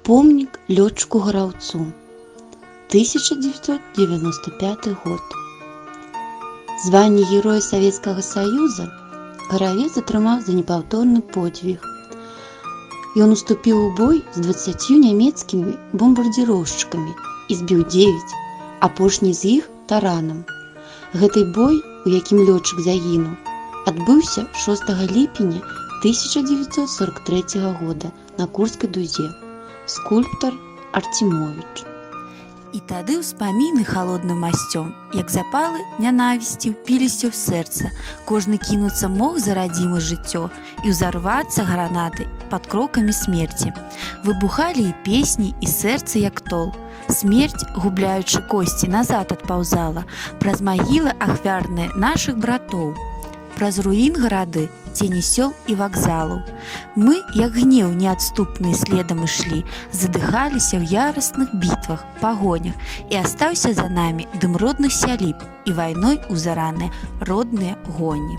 Помнік лётчыку-граўцу. 1995 год. Званне Героя Савецкага Саюза Гаравец атрымаў за непаўторны подвиг. Ён уступіў у бой з 20 нямецкімі бомбардзіроўшчыкамі і збіў 9, апошні з іх таранам. Гэты бой, у якім лётчык загінуў, адбыўся 6 ліпеня 1943 года на Курскай дузе. Скульптар Артемович. І тады ўспаміны халодным масцём, як запалы нянавісці ўпіліся ў сэрца. Кожны кінуцца мог за радзімае жыццё і ўзарвацца гранаты пад крокамі смерці. Выбухалі і песні, і сэрца як тол. Смерць, губляючы косці, назад адпаўзала праз магілы ахвярныя нашых братоў, праз руін гарады, цені сёл і вакзалаў. Мы, як гнеў неадступныя следам ішлі, задыхаліся ў ярасных бітвах, пагонях, і астаўся за намі дым родных сяліб і вайной узараныя родныя гоні.